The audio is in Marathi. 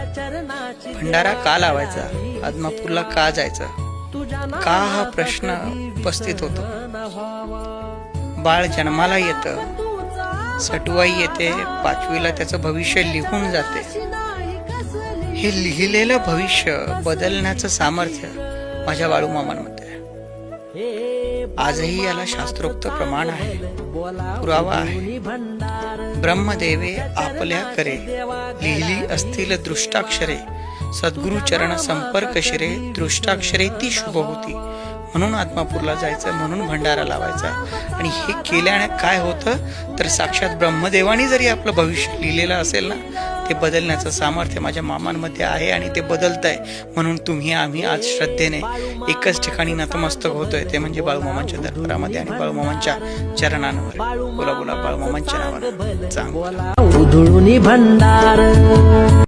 भंडारा का लावायचा, आदमापूरला का जायचं, का हा प्रश्न उपस्थित होतो. बाळ जन्माला येतं, सटवाई येते, 5वीला त्याचं भविष्य लिहून जाते. हे लिहिलेलं भविष्य बदलण्याचं सामर्थ्य माझ्या बाळूमामांमध्ये आहे. आजही याला शास्त्रोक्त प्रमाण आहे, पुरावा आहे. ब्रह्मदेवे आपल्या करे लिहिली असतील दृष्टाक्षरे, सद्गुरु चरण संपर्क शिरे, दृष्टाक्षरे ती शुभ होती. म्हणून आत्मापूरला जायचं, म्हणून भंडारा लावायचा. आणि हे केल्याने काय होतं तर साक्षात ब्रह्मदेवानी जरी आपलं भविष्य लिहिलेलं असेल ना, ते बदलण्याचं सामर्थ्य माझ्या मामांमध्ये आहे आणि ते बदलत आहे. म्हणून तुम्ही आम्ही आज श्रद्धेने एकच ठिकाणी नतमस्तक होतोय, ते म्हणजे बाळूमामांच्या दरबारामध्ये आणि बाळूमामांच्या चरणांवर. बोला बोला बाळूमामांच्या नावानं चांगला उधळून भंडार.